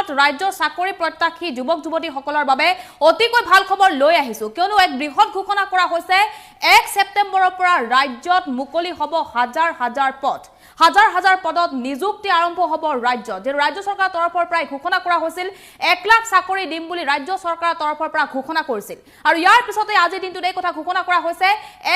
ক্ষেত্ৰত ৰাজ্য চাকৰি প্ৰত্যাশী যুৱক যুৱতীসকলৰ বাবে অতিকৈ ভাল খবৰ লৈ আহিছো কিয়নো এক বৃহৎ ঘোষণা কৰা হৈছে 1 ছেপ্টেম্বৰৰ পৰা ৰাজ্যত মুকলি হ'ব হাজাৰ হাজাৰ পদ হাজাৰ হাজাৰ পদত নিযুক্তি আৰম্ভ হ'ব ৰাজ্যত যে ৰাজ্য চৰকাৰৰ তৰফৰ পৰা ঘোষণা কৰা হৈছিল 1 লাখ চাকৰি দিম বুলি ৰাজ্য চৰকাৰৰ তৰফৰ পৰা ঘোষণা কৰিছিল আৰু ইয়াৰ পিছতে আজি দিনটোত এই কথা ঘোষণা কৰা হৈছে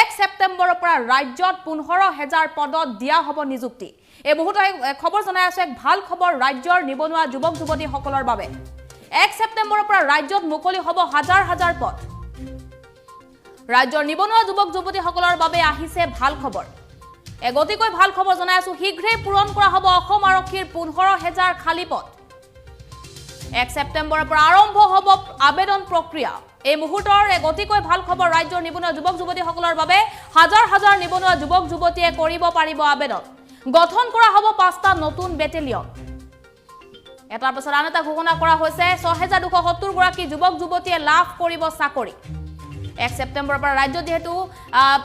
1 ছেপ্টেম্বৰৰ পৰা ৰাজ্যত 15000 পদত দিয়া হ'ব নিযুক্তি এই বহুত খবৰ জনাই আছে এক ভাল খবৰ ৰাজ্যৰ নিবনুৱা যুৱক যুৱতীসকলৰ বাবে 1 ছেপ্টেম্বৰৰ পৰা ৰাজ্যত মুকলি হ'ব হাজাৰ হাজাৰ পদ ৰাজ্যৰ নিবনুৱা যুৱক যুৱতীসকলৰ বাবে আহিছে ভাল খবৰ এগতিকৈ ভাল খবৰ জনাই আছো শীঘ্ৰেই পূৰণ কৰা হ'ব অসম আৰক্ষীৰ 15000 খালী পদ 1 ছেপ্টেম্বৰৰ পৰা আৰম্ভ হ'ব আবেদন প্ৰক্ৰিয়া এই মুহূৰ্তৰ এগতিকৈ ভাল খবৰ ৰাজ্যৰ নিবনুৱা যুৱক যুৱতীসকলৰ বাবে হাজাৰ হাজাৰ নিবনুৱা যুৱক যুৱতীয়ে কৰিব পাৰিব আবেদন গঠন কৰা হ'ব 5টা নতুন বেটেলিয়ন এটাৰ পিছত আন এটা ঘোষণা কৰা হৈছে 6270 গৰাকী যুৱক যুৱতীয়ে লাভ কৰিব চাকৰি 1 ছেপ্টেম্বৰৰ পৰা ৰাজ্য যেহেতু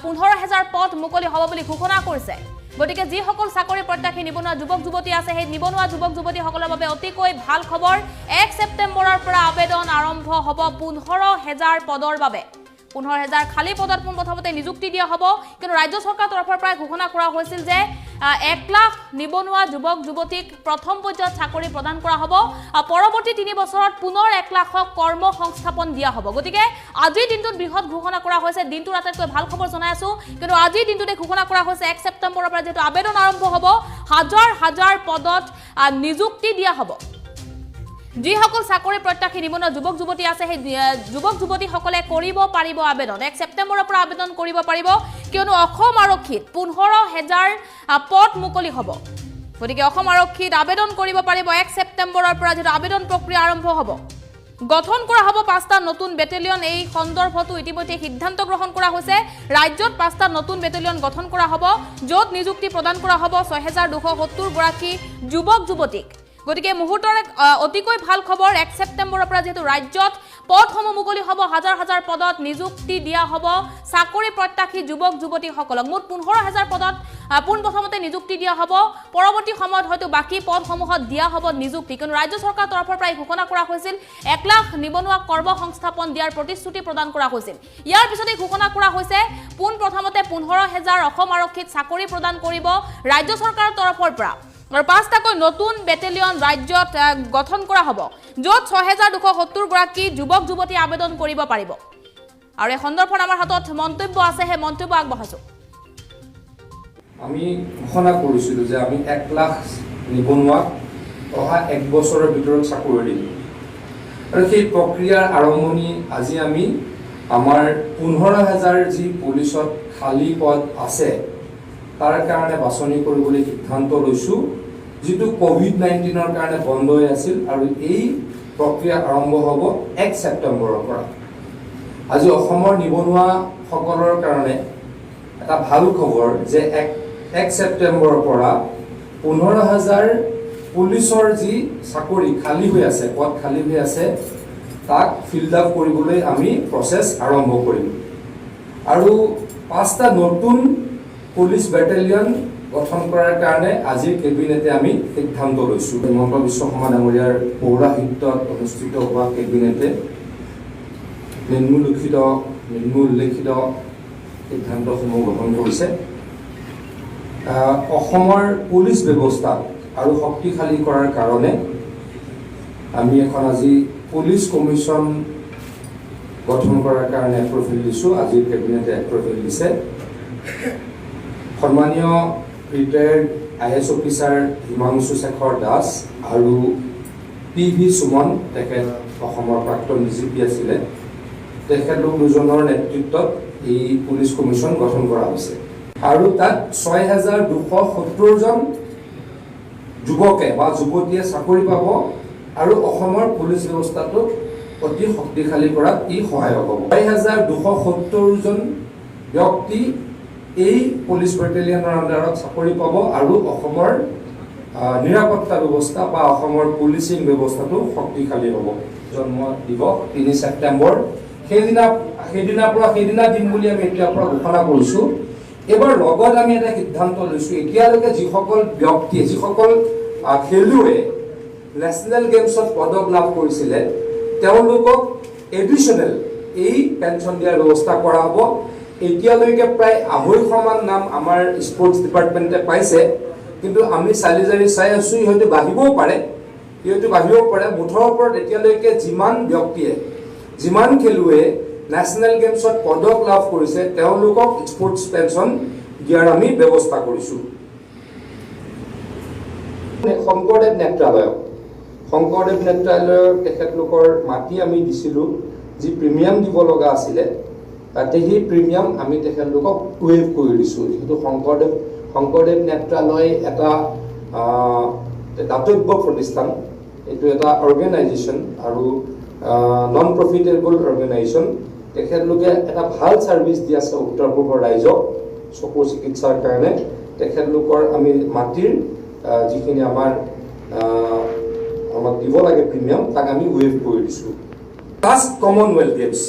15000 পদ মুকলি হ'ব বুলি ঘোষণা কৰিছে গতিকে যিসকল চাকৰি প্ৰত্যাশী নিবনুৱা যুৱক যুৱতী আছে সেই নিবনুৱা যুৱক যুৱতীসকলৰ বাবে অতিকৈ ভাল খবৰ 1 ছেপ্টেম্বৰৰ পৰা আবেদন আৰম্ভ হ'ব 15000 পদৰ বাবে 15000 খালী পদত প্ৰথমতে নিযুক্তি দিয়া হ'ব কিন্তু ৰাজ্য চৰকাৰৰ তৰফৰ পৰা ঘোষণা কৰা হৈছিল যে 1 লাখ নিবনুৱা যুৱক যুৱতীক প্ৰথম পৰ্যায়ত চাকৰি প্ৰদান কৰা হ'ব আৰু পৰৱৰ্তী 3 বছৰত পুনৰ 1 লাখক কৰ্ম সংস্থাপন দিয়া হ'ব গতিকে আজিৰ দিনটোত বৃহৎ ঘোষণা কৰা হৈছে দিনটোৰ আটাইতকৈ ভাল খবৰ জনাই আছো কিন্তু আজিৰ দিনটোতে ঘোষণা কৰা হৈছে 1 ছেপ্টেম্বৰৰ পৰা যেটো আবেদন আৰম্ভ হ'ব হাজাৰ হাজাৰ পদত নিযুক্তি দিয়া হ'ব যিসকল চাকৰি প্ৰত্যাশী নিবনুৱা যুৱক যুৱতী আছে সেই যুৱক যুৱতীসকলে কৰিব পাৰিব আবেদন 1 ছেপ্টেম্বৰৰ পৰা আবেদন কৰিব পাৰিব কিয়নো অসম আৰক্ষীত 15000 পদ মুকলি হ'ব গতিকে অসম আৰক্ষীত আবেদন কৰিব পাৰিব 1 ছেপ্টেম্বৰৰ পৰা যেটো আবেদন প্ৰক্ৰিয়া আৰম্ভ হ'ব গঠন কৰা হ'ব 5টা নতুন বেটেলিয়ন এই সন্দৰ্ভটো ইতিমধ্যে সিদ্ধান্ত গ্ৰহণ কৰা হৈছে ৰাজ্যত 5টা নতুন বেটেলিয়ন গঠন কৰা হ'ব য'ত নিযুক্তি প্ৰদান কৰা হ'ব 6270 গৰাকী যুৱক যুৱতীক গতিকে মুহূৰ্তৰ অতিকৈ ভাল খবৰ 1 ছেপ্টেম্বৰৰ পৰা যেটো ৰাজ্যত পদসমূহ মুকলি হ'ব হাজাৰ হাজাৰ পদত নিযুক্তি দিয়া হ'ব চাকৰি প্ৰত্যাশী যুৱক যুৱতীসকলক মুঠ 15000 পদত পোনপ্ৰথমতে নিযুক্তি দিয়া হ'ব পৰৱৰ্তী সময়ত হয়তো বাকি পদসমূহত দিয়া হ'ব নিযুক্তি কিন্তু ৰাজ্য চৰকাৰৰ তৰফৰ পৰা ঘোষণা কৰা হৈছিল 1 লাখ নিবনুৱা কৰ্ম সংস্থাপন দিয়াৰ প্ৰতিশ্ৰুতি প্ৰদান কৰা হৈছিল ইয়াৰ পিছতে ঘোষণা কৰা হৈছে পোনপ্ৰথমতে 15000 অসম আৰক্ষীত চাকৰি প্ৰদান কৰিব ৰাজ্য চৰকাৰৰ তৰফৰ পৰা আৰু 5টাকৈ নতুন বেটেলিয়ন ৰাজ্যত গঠন কৰা হ'ব য'ত 6270 গৰাকী যুৱক যুৱতী আবেদন কৰিব পাৰিব আৰু এই সন্দৰ্ভত আমাৰ হাতত মন্তব্য আছে হে মন্তব্য আগবঢ়াইছো আমি ঘোষণা কৰিছিলো যে আমি 1 লাখ নিবনুৱাক অহা 1 বছৰৰ ভিতৰত চাকৰি দিম আৰু সেই প্ৰক্ৰিয়াৰ আৰম্ভণি আজি আমি আমাৰ 15000 যি পুলিচত খালী পদ আছে তাৰ কাৰণে বাছনি কৰিবলৈ সিদ্ধান্ত লৈছো যেটো কোভিড-19ৰ কাৰণে বন্ধ হৈ আছিল আৰু এই প্ৰক্ৰিয়া আৰম্ভ হ'ব 1 ছেপ্টেম্বৰৰ পৰা আজি অসমৰ নিবনুৱা সকলৰ কাৰণে এটা ভাল খবৰ যে 1 ছেপ্টেম্বৰৰ পৰা 15000 পুলিচৰ যি চাকৰি খালী হৈ আছে পদ খালী হৈ আছে তাক ফিল আপ কৰিবলৈ আমি প্ৰচেছ আৰম্ভ কৰিম আৰু 5টা নতুন পুলিচ বেটেলিয়ন গঠন কৰাৰ কাৰণে আজি কেবিনেটে আমি সিদ্ধান্ত লৈছো হিমন্ত বিশ্ব শৰ্মা ডাঙৰীয়াৰ পৌৰাহিত্যত অনুষ্ঠিত হোৱা কেবিনেটে নিম্নলিখিত সিদ্ধান্তসমূহ গ্ৰহণ কৰিছে অসমৰ পুলিচ ব্যৱস্থা আৰু শক্তিশালী কৰাৰ কাৰণে আমি এখন আজি পুলিচ কমিশ্যন গঠন কৰাৰ কাৰণে এপ্ৰুভেল দিছো আজি কেবিনেটে এপ্ৰুভেল দিছে সন্মানীয় retired IAS officer Himanshu Shekhar Das আৰু PV সুমন তেখেত অসমৰ প্ৰাক্তন DGP আছিলে তেখেতলোক দুজনৰ নেতৃত্বত এই পুলিচ কমিশ্যন গঠন কৰা হৈছে আৰু তাত 6270 জন যুৱকে বা যুৱতীয়ে চাকৰি পাব আৰু অসমৰ পুলিচ ব্যৱস্থাটো অতি শক্তিশালী কৰাত ই সহায়ক হ'ব 6270 জন ব্যক্তি এই পুলিচ বেটেলিয়নৰ আণ্ডাৰত চাকৰি পাব আৰু অসমৰ নিৰাপত্তা ব্যৱস্থা বা অসমৰ পুলিচিং ব্যৱস্থাটো শক্তিশালী হ'ব জন্ম দিৱস 3 ছেপ্টেম্বৰ সেইদিনা দিন বুলি আমি এতিয়াৰ পৰা ঘোষণা কৰিছো এবাৰ লগত আমি এটা সিদ্ধান্ত লৈছো এতিয়ালৈকে যিসকল ব্যক্তি যিসকল খেলুৱৈ নেশ্যনেল গেমছত পদক লাভ কৰিছিলে তেওঁলোকক এডিশ্যনেল এই পেঞ্চন দিয়াৰ ব্যৱস্থা কৰা হ'ব এতিয়ালৈকে প্ৰায় 250মান নাম আমাৰ স্পৰ্টছ ডিপাৰ্টমেণ্টে পাইছে কিন্তু আমি চালি জাৰি চাই আছোঁ হয়তো বাঢ়িবও পাৰে মুঠৰ ওপৰত এতিয়ালৈকে যিমান ব্যক্তিয়ে যিমান খেলুৱৈয়ে নেশ্যনেল গেমছত পদক লাভ কৰিছে তেওঁলোকক স্পৰ্টছ পেঞ্চন দিয়াৰ আমি ব্যৱস্থা কৰিছোঁ শংকৰদেৱ নেত্ৰালয়ৰ তেখেতলোকৰ মাটি আমি দিছিলোঁ যি প্ৰিমিয়াম দিব লগা আছিলে তাতে সেই প্ৰিমিয়াম আমি তেখেতলোকক ৱেভ কৰি দিছোঁ যিহেতু শংকৰদেৱ নেত্ৰালয় এটা দাতব্য প্ৰতিষ্ঠান এইটো এটা অৰ্গেনাইজেশ্যন আৰু নন প্ৰফিটেবল অৰ্গেনাইজেশ্যন তেখেতলোকে এটা ভাল ছাৰ্ভিচ দি আছে উত্তৰ পূবৰ ৰাইজক চকুৰ চিকিৎসাৰ কাৰণে তেখেতলোকৰ আমি মাটিৰ যিখিনি আমাক দিব লাগে প্ৰিমিয়াম তাক আমি ৱেভ কৰি দিছোঁ plus Commonwealth games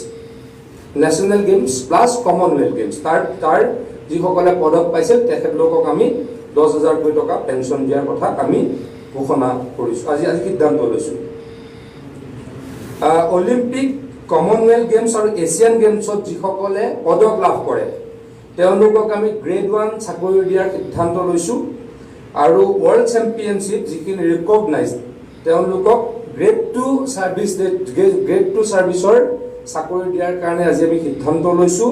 national games plus Commonwealth games তাৰ যিসকলে পদক পাইছিল তেখেতলোকক আমি 10,000 টকা পেঞ্চন দিয়াৰ কথা আমি ঘোষণা কৰিছোঁ আজি সিদ্ধান্ত লৈছোঁ অলিম্পিক কমনৱেলথ গেমছ আৰু এছিয়ান গেমছত যিসকলে পদক লাভ কৰে তেওঁলোকক আমি গ্ৰেড 1 চাকৰি দিয়াৰ সিদ্ধান্ত লৈছোঁ আৰু ৱৰ্ল্ড চেম্পিয়নশ্বিপ যিখিনি ৰিকগনাইজড তেওঁলোকক গ্ৰেড 2 ছাৰ্ভিচৰ চাকৰি দিয়াৰ কাৰণে আজি আমি সিদ্ধান্ত লৈছোঁ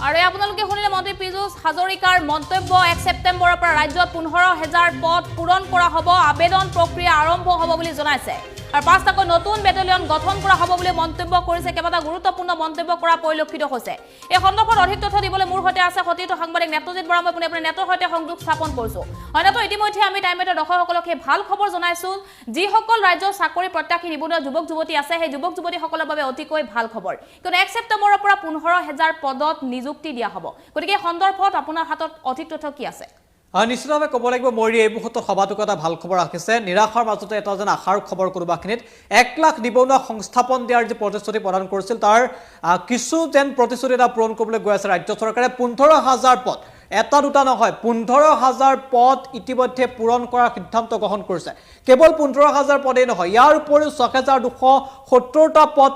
আৰু আপোনালোকে শুনিলে মন্ত্ৰী পীযুষ হাজৰিকাৰ মন্তব্য 1 ছেপ্টেম্বৰৰ পৰা ৰাজ্যত 15,000 পদ পূৰণ কৰা হ'ব আবেদন প্ৰক্ৰিয়া আৰম্ভ হ'ব বুলি জনাইছে আৰু 5টাকৈ নতুন বেটেলিয়ন গঠন কৰা হ'ব বুলি মন্তব্য কৰিছে কেইবাটা গুৰুত্বপূৰ্ণ মন্তব্য কৰা পৰিলক্ষিত হৈছে এই সন্দৰ্ভত অধিক তথ্য দিবলৈ মোৰ সৈতে আছে সতীৰ্থ সাংবাদিক নেত্ৰজিৎ বৰা মই পুনে নেটৰ সৈতে সংযোগ স্থাপন কৰিছোঁ অন্যতো ইতিমধ্যে আমি টাইমেটৰ দৰ্শকসকলক এই ভাল খবৰ জনাইছোঁ যিসকল ৰাজ্যৰ চাকৰি প্ৰত্যাশী নিবনুৱা যুৱক যুৱতী আছে সেই যুৱক যুৱতীসকলৰ বাবে অতিকৈ ভাল খবৰ কিয়নো 1 ছেপ্টেম্বৰৰ পৰা 15,000 পদত নিযুক্তি দিয়া হ'ব গতিকে সন্দৰ্ভত আপোনাৰ হাতত অধিক তথ্য কি আছে নিশ্চিতভাৱে ক'ব লাগিব মৰি এই মুহূৰ্তত সভাটোক এটা ভাল খবৰ ৰাখিছে নিৰাশাৰ মাজতে এটা যেন আশাৰ খবৰ কোনোবাখিনিত 1 লাখ নিবনুৱা সংস্থাপন দিয়াৰ যি প্ৰতিশ্ৰুতি প্ৰদান কৰিছিল তাৰ কিছু যেন প্ৰতিশ্ৰুতি এটা পূৰণ কৰিবলৈ গৈ আছে ৰাজ্য চৰকাৰে 15,000 পদ এটা দুটা নহয় 15,000 পদ ইতিমধ্যে পূৰণ কৰাৰ সিদ্ধান্ত গ্ৰহণ কৰিছে কেৱল 15,000 পদেই নহয় ইয়াৰ উপৰিও 6,270টা পদ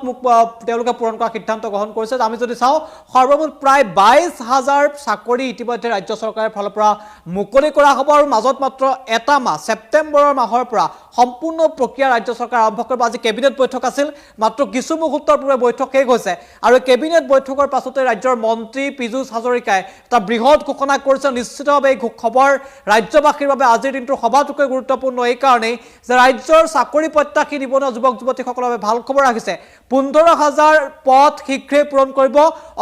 তেওঁলোকে পূৰণ কৰাৰ সিদ্ধান্ত গ্ৰহণ কৰিছে আমি যদি চাওঁ সৰ্বমুঠ প্ৰায় 22,000 চাকৰি ইতিমধ্যে ৰাজ্য চৰকাৰৰ ফালৰ পৰা মুকলি কৰা হ'ব আৰু মাজত মাত্ৰ এটা মাহ ছেপ্টেম্বৰৰ মাহৰ পৰা সম্পূৰ্ণ প্ৰক্ৰিয়া ৰাজ্য চৰকাৰ আৰম্ভ কৰিব আজি কেবিনেট বৈঠক আছিল মাত্ৰ কিছু মুহূৰ্তৰ পূৰ্বে বৈঠক শেষ হৈছে আৰু কেবিনেট বৈঠকৰ পাছতে ৰাজ্যৰ মন্ত্ৰী পীযুষ হাজৰিকাই এটা বৃহৎ ঘোষণা কৰিছে নিশ্চিতভাৱে এই খবৰ ৰাজ্যবাসীৰ বাবে আজিৰ দিনটোৰ সভাটোকৈ গুৰুত্বপূৰ্ণ এই কাৰণেই যে ৰাজ্যৰ চাকৰি প্ৰত্যাশী নিবনুৱা যুৱক যুৱতীসকলৰ বাবে ভাল খবৰ ৰাখিছে 15,000 পদ শীঘ্ৰেই পূৰণ কৰিব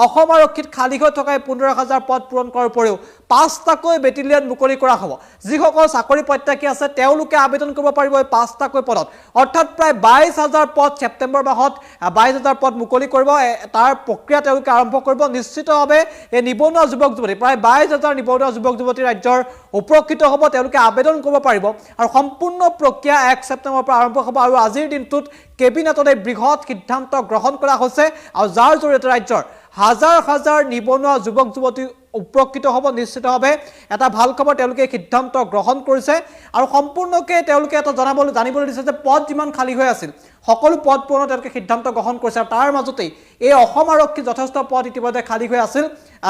অসম আৰক্ষীত খালী হৈ থকা 15,000 পদ পূৰণ কৰাৰ উপৰিও 5টাকৈ বেটেলিয়ন মুকলি কৰা হ'ব যিসকল চাকৰি প্ৰত্যাশী আছে তেওঁলোকে আবেদন কৰিব পাৰিব এই 5টাকৈ পদত অৰ্থাৎ প্ৰায় 22,000 পদ ছেপ্টেম্বৰ মাহত 22,000 পদ মুকলি কৰিব তাৰ প্ৰক্ৰিয়া তেওঁলোকে আৰম্ভ কৰিব নিশ্চিতভাৱে এই নিবনুৱা যুৱক যুৱতী প্ৰায় 22,000 নিবনুৱা যুৱক যুৱতী ৰাজ্যৰ উপকৃত হ'ব তেওঁলোকে আবেদন কৰিব পাৰিব আৰু সম্পূৰ্ণ প্ৰক্ৰিয়া 1 ছেপ্টেম্বৰৰ পৰা আৰম্ভ হ'ব আৰু আজিৰ দিনটোত কেবিনেটত এই বৃহৎ সিদ্ধান্ত গ্ৰহণ কৰা হৈছে আৰু যাৰ জৰিয়তে ৰাজ্যৰ হাজাৰ হাজাৰ নিবনুৱা যুৱক যুৱতী উপকৃত হ'ব নিশ্চিতভাৱে এটা ভাল খবৰ তেওঁলোকে সিদ্ধান্ত গ্ৰহণ কৰিছে আৰু সম্পূৰ্ণকে তেওঁলোকে এটা জানিবলৈ দিছে যে পদ যিমান খালী হৈ আছিল সকলো পদ পূৰণৰ তেওঁলোকে সিদ্ধান্ত গ্ৰহণ কৰিছে আৰু তাৰ মাজতেই এই অসম আৰক্ষী যথেষ্ট পদ ইতিমধ্যে খালী হৈ আছিল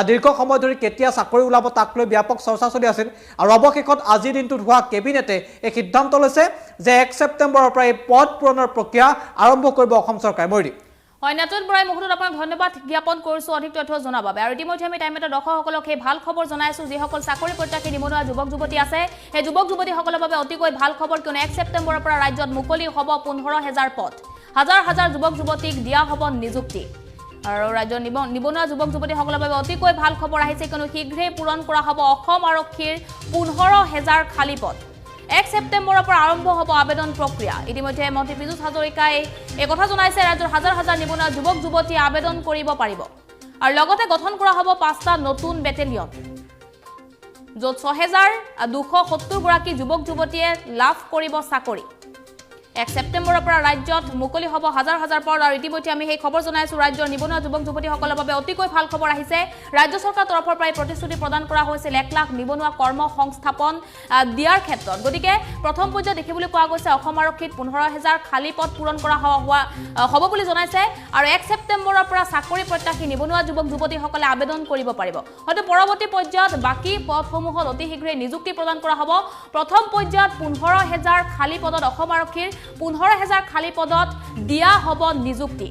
দীৰ্ঘ সময় ধৰি কেতিয়া চাকৰি ওলাব তাক লৈ ব্যাপক চৰ্চা চলি আছিল আৰু অৱশেষত আজিৰ দিনটোত হোৱা কেবিনেটে এই সিদ্ধান্ত লৈছে যে 1 ছেপ্টেম্বৰৰ পৰা এই পদ পূৰণৰ প্ৰক্ৰিয়া আৰম্ভ কৰিব অসম চৰকাৰে মৰি নেটত বৰাই মুহূৰ্তত আপোনাক ধন্যবাদ জ্ঞাপন কৰিছোঁ অধিক তথ্য জনাৰ বাবে আৰু ইতিমধ্যে আমি টাইমেটৰ দৰ্শকসকলক এই ভাল খবৰ জনাইছোঁ যিসকল চাকৰি প্ৰত্যাশী নিবনুৱা যুৱক যুৱতী আছে সেই যুৱক যুৱতীসকলৰ বাবে অতিকৈ ভাল খবৰ কিয়নো 1 ছেপ্টেম্বৰৰ পৰা ৰাজ্যত মুকলি হ'ব 15,000 পদ হাজাৰ হাজাৰ যুৱক যুৱতীক দিয়া হ'ব নিযুক্তি আৰু ৰাজ্যৰ নিবনুৱা যুৱক যুৱতীসকলৰ বাবে অতিকৈ ভাল খবৰ আহিছে কিয়নো শীঘ্ৰেই পূৰণ কৰা হ'ব অসম আৰক্ষীৰ 15,000 খালী পদ 1 ছেপ্টেম্বৰৰ পৰা আৰম্ভ হ'ব আবেদন প্ৰক্ৰিয়া ইতিমধ্যে মন্ত্ৰী পীযুষ হাজৰিকাই এই কথা জনাইছে ৰাজ্যৰ হাজাৰ হাজাৰ নিবনুৱা যুৱক যুৱতী আবেদন কৰিব পাৰিব আৰু লগতে গঠন কৰা হ'ব 5টা নতুন বেটেলিয়ন য'ত 6,270 গৰাকী যুৱক যুৱতীয়ে লাভ কৰিব চাকৰি 1 ছেপ্টেম্বৰৰ পৰা ৰাজ্যত মুকলি হ'ব হাজাৰ হাজাৰ পদ আৰু ইতিমধ্যে আমি সেই খবৰ জনাইছো ৰাজ্যৰ নিবনুৱা যুৱক যুৱতীসকলৰ বাবে অতিকৈ ভাল খবৰ আহিছে ৰাজ্য চৰকাৰৰ তৰফৰ পৰা প্ৰতিশ্ৰুতি প্ৰদান কৰা হৈছিল 1 লাখ নিবনুৱা কৰ্ম সংস্থাপন দিয়াৰ ক্ষেত্ৰত গতিকে প্ৰথম পৰ্যায়ত দেখিবলৈ পোৱা গৈছে অসম আৰক্ষীত 15000 খালী পদ পূৰণ কৰা হ'ব বুলি জনাইছে আৰু 1 ছেপ্টেম্বৰৰ পৰা চাকৰি প্ৰত্যাশী নিবনুৱা যুৱক যুৱতীসকলে আবেদন কৰিব পাৰিব হয়তো পৰৱৰ্তী পৰ্যায়ত বাকি পদসমূহত অতি শীঘ্ৰে নিযুক্তি প্ৰদান কৰা হ'ব প্ৰথম পৰ্যায়ত 15000 খালী পদত অসম আৰক্ষীৰ 15000 খালী পদত দিয়া হ'ব নিযুক্তি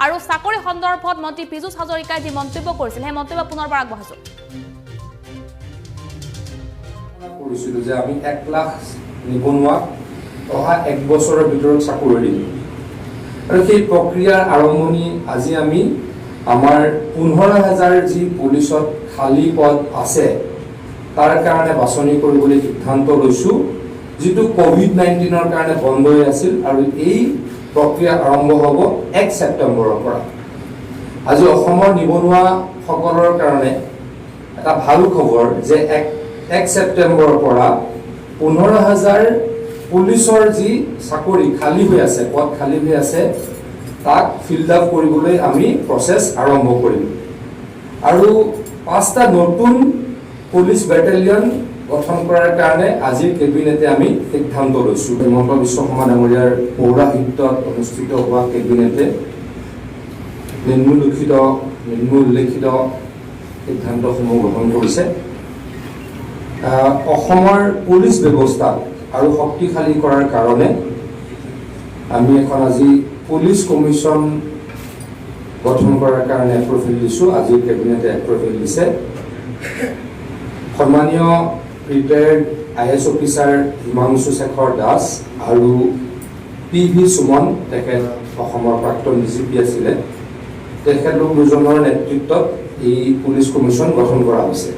আৰু চাকৰি সন্দৰ্ভত মন্ত্ৰী পীযুষ হাজৰিকাই যি মন্তব্য কৰিছিল সেই মন্তব্য পুনৰবাৰ আগবঢ়াইছো কৰিছিলো যে আমি 1 লাখ নিবনুৱাক অহা 1 বছৰৰ ভিতৰত চাকৰি দিম আৰু সেই প্ৰক্ৰিয়াৰ আৰম্ভণি আজি আমি আমাৰ 15000 যি পুলিচত খালী পদ আছে তাৰ কাৰণে বাছনি কৰিবলৈ সিদ্ধান্ত লৈছো যেটো কোভিড-19 কাৰণে বন্ধ হৈ আছিল আৰু এই প্ৰক্ৰিয়া আৰম্ভ হ'ব 1 ছেপ্টেম্বৰৰ পৰা আজি অসমৰ নিবনুৱা সকলৰ কাৰণে এটা ভাল খবৰ যে 1 ছেপ্টেম্বৰৰ পৰা 15000 পুলিচৰ যি চাকৰি খালী হৈ আছে পদ খালী হৈ আছে তাক ফিল আপ কৰিবলৈ আমি প্ৰচেছ আৰম্ভ কৰিম আৰু 5টা নতুন পুলিচ বেটেলিয়ন গঠন কৰাৰ কাৰণে আজি কেবিনেটে আমি সিদ্ধান্ত লৈছো হিমন্ত বিশ্ব শৰ্মা ডাঙৰীয়াৰ পৌৰাহিত্যত অনুষ্ঠিত হোৱা কেবিনেটে নিম্নলিখিত সিদ্ধান্তসমূহ গ্ৰহণ কৰিছে অসমৰ পুলিচ ব্যৱস্থা আৰু শক্তিশালী কৰাৰ কাৰণে আমি এখন আজি পুলিচ কমিশ্যন গঠন কৰাৰ কাৰণে এপ্ৰুভেল দিছো আজি কেবিনেটে এপ্ৰুভেল দিছে সন্মানীয় retired IAS officer Himanshu Shekhar Das আৰু PV সুমন তেখেত অসমৰ প্ৰাক্তন DGP আছিলে তেখেতলোক দুজনৰ নেতৃত্বত এই পুলিচ কমিশ্যন গঠন কৰা হৈছে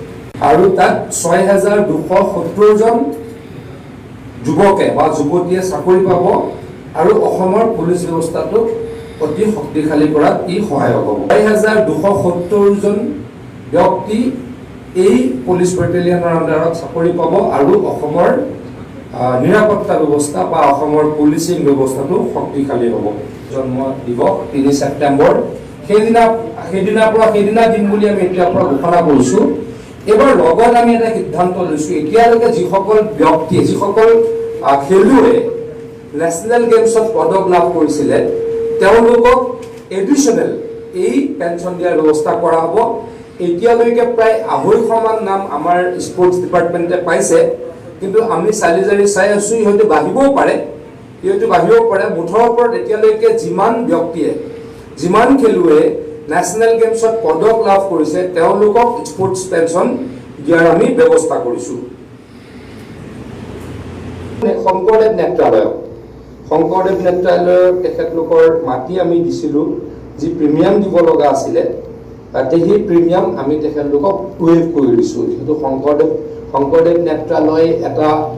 আৰু তাত 6270 জন যুৱকে বা যুৱতীয়ে চাকৰি পাব আৰু অসমৰ পুলিচ ব্যৱস্থাটোক অতি শক্তিশালী কৰাত ই সহায়ক হ'ব 6270 জন ব্যক্তি এই পুলিচ বেটেলিয়নৰ আণ্ডাৰত চাকৰি পাব আৰু অসমৰ নিৰাপত্তা ব্যৱস্থা বা অসমৰ পুলিচিং ব্যৱস্থাটো শক্তিশালী হ'ব জন্ম দিৱস 3 ছেপ্টেম্বৰ সেইদিনা দিন বুলি আমি এতিয়াৰ পৰা ঘোষণা কৰিছো এবাৰ লগত আমি এটা সিদ্ধান্ত লৈছো এতিয়ালৈকে যিসকল ব্যক্তি যিসকল খেলুৱৈ নেশ্যনেল গেমছত পদক লাভ কৰিছিলে তেওঁলোকক এডিশ্যনেল এই পেঞ্চন দিয়াৰ ব্যৱস্থা কৰা হ'ব এতিয়ালৈকে প্ৰায় 250 মান নাম আমাৰ স্পৰ্টছ ডিপাৰ্টমেণ্টে পাইছে কিন্তু আমি চাই আছো হয়তো বাঢ়িবও পাৰে মুঠৰ ওপৰত এতিয়ালৈকে যিমান ব্যক্তিয়ে যিমান খেলুৱৈয়ে নেশ্যনেল গেমছত পদক লাভ কৰিছে তেওঁলোকক স্পৰ্টছ পেঞ্চন দিয়াৰ আমি ব্যৱস্থা কৰিছো শংকৰদেৱ নেত্ৰালয়ৰ তেখেতলোকৰ মাটি আমি দিছিলো যি প্ৰিমিয়াম দিব লগা আছিলে তাতে সেই প্ৰিমিয়াম আমি তেখেতলোকক ৱেইভ কৰি দিছো যেহেতু শংকৰদেৱ নেত্ৰালয় এটা